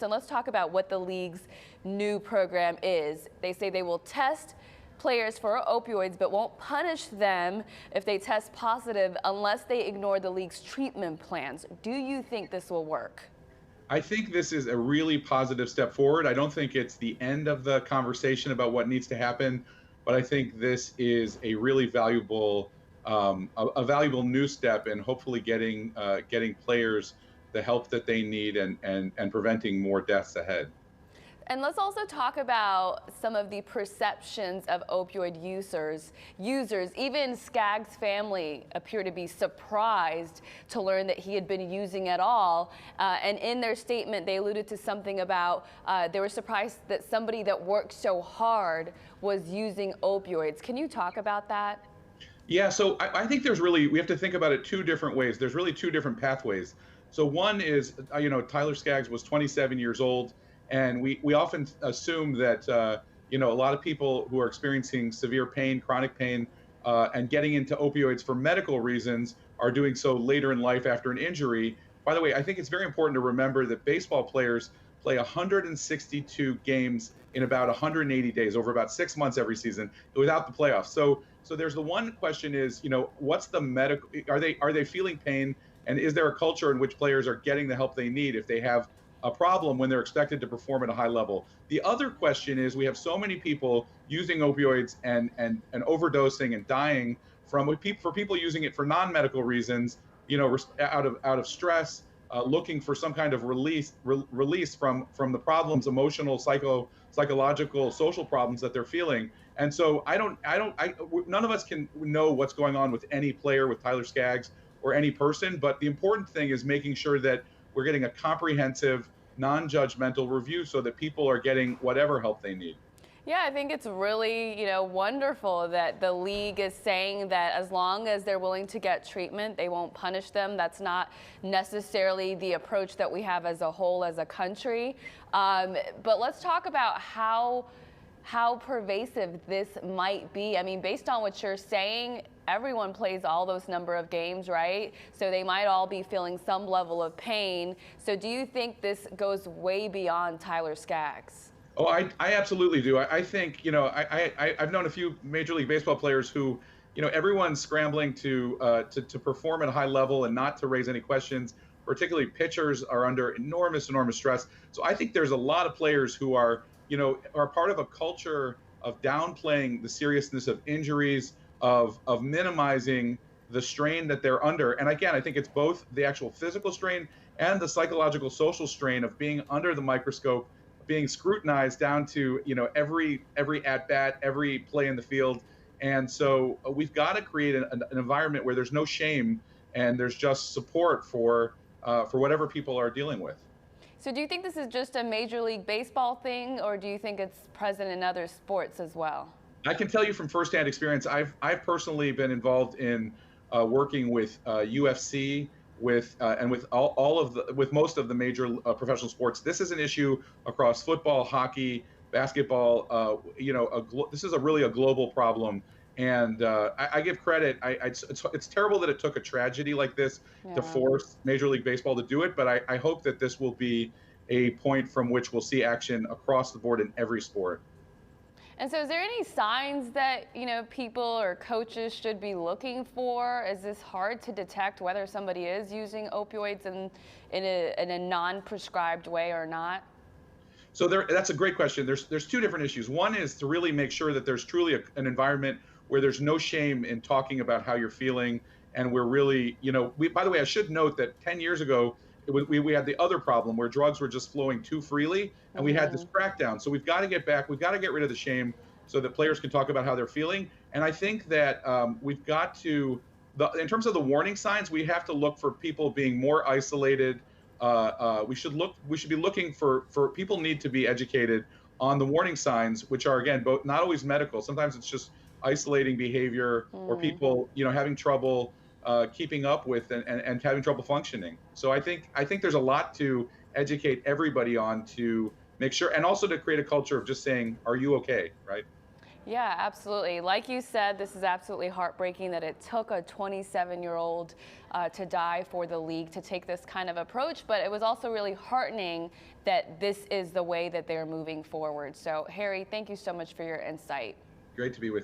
And let's talk about what the league's new program is. They say they will test players for opioids but won't punish them if they test positive unless they ignore the league's treatment plans. Do you think this will work? I think this is a really positive step forward. I don't think it's the end of the conversation about what needs to happen, but I think this is a really valuable, a valuable new step in hopefully getting players the help that they need and preventing more deaths ahead. And let's also talk about some of the perceptions of opioid users. Even Skaggs' family appear to be surprised to learn that he had been using at all. And in their statement, they alluded to something about they were surprised that somebody that worked so hard was using opioids. Can you talk about that? Yeah, so I think we have to think about it two different ways. There's really two different pathways. So one is, Tyler Skaggs was 27 years old, and we often assume that, a lot of people who are experiencing severe pain, chronic pain, and getting into opioids for medical reasons are doing so later in life after an injury. By the way, I think it's very important to remember that baseball players play 162 games in about 180 days, over about 6 months every season, without the playoffs. So there's the one question is, what's the medical? Are they feeling pain? And is there a culture in which players are getting the help they need if they have a problem when they're expected to perform at a high level? The other question is we have so many people using opioids and overdosing and dying for people using it for non-medical reasons, out of stress, looking for some kind of release from the problems, emotional, psychological, social problems that they're feeling. And so none of us can know what's going on with any player, with Tyler Skaggs or any person, but the important thing is making sure that we're getting a comprehensive, non-judgmental review so that people are getting whatever help they need. Yeah, I think it's really, wonderful that the league is saying that as long as they're willing to get treatment, they won't punish them. That's not necessarily the approach that we have as a whole, as a country. But let's talk about how pervasive this might be. I mean, based on what you're saying, everyone plays all those number of games, right? So they might all be feeling some level of pain. So do you think this goes way beyond Tyler Skaggs? Oh, I absolutely do. I think, I've known a few Major League Baseball players who, everyone's scrambling to perform at a high level and not to raise any questions. Particularly pitchers are under enormous stress. So I think there's a lot of players who are part of a culture of downplaying the seriousness of injuries, of minimizing the strain that they're under. And again, I think it's both the actual physical strain and the psychological, social strain of being under the microscope, being scrutinized down to every at bat, every play in the field. And so we've got to create an environment where there's no shame and there's just support for whatever people are dealing with. So do you think this is just a Major League Baseball thing, or do you think it's present in other sports as well? I can tell you from firsthand experience, I've personally been involved in working with UFC, with most of the major professional sports. This is an issue across football, hockey, basketball. This is really a global problem. And I give credit. It's terrible that it took a tragedy like this to force Major League Baseball to do it. But I hope that this will be a point from which we'll see action across the board in every sport. And so is there any signs that, people or coaches should be looking for? Is this hard to detect whether somebody is using opioids in a non-prescribed way or not? So that's a great question. There's two different issues. One is to really make sure that there's truly an environment where there's no shame in talking about how you're feeling. And we're really, by the way, I should note that 10 years ago, we had the other problem where drugs were just flowing too freely, and we had this crackdown. So we've got to get back. We've got to get rid of the shame so that players can talk about how they're feeling. And I think that we've got to, in terms of the warning signs, we have to look for people being more isolated. We should be looking for people need to be educated on the warning signs, which are, again, both not always medical. Sometimes it's just isolating behavior or people, having trouble keeping up with and having trouble functioning. So I think there's a lot to educate everybody on to make sure, and also to create a culture of just saying, "Are you okay?" Right? Yeah, absolutely. Like you said, this is absolutely heartbreaking that it took a 27-year-old to die for the league to take this kind of approach, but it was also really heartening that this is the way that they're moving forward. So, Harry, thank you so much for your insight. Great to be with you.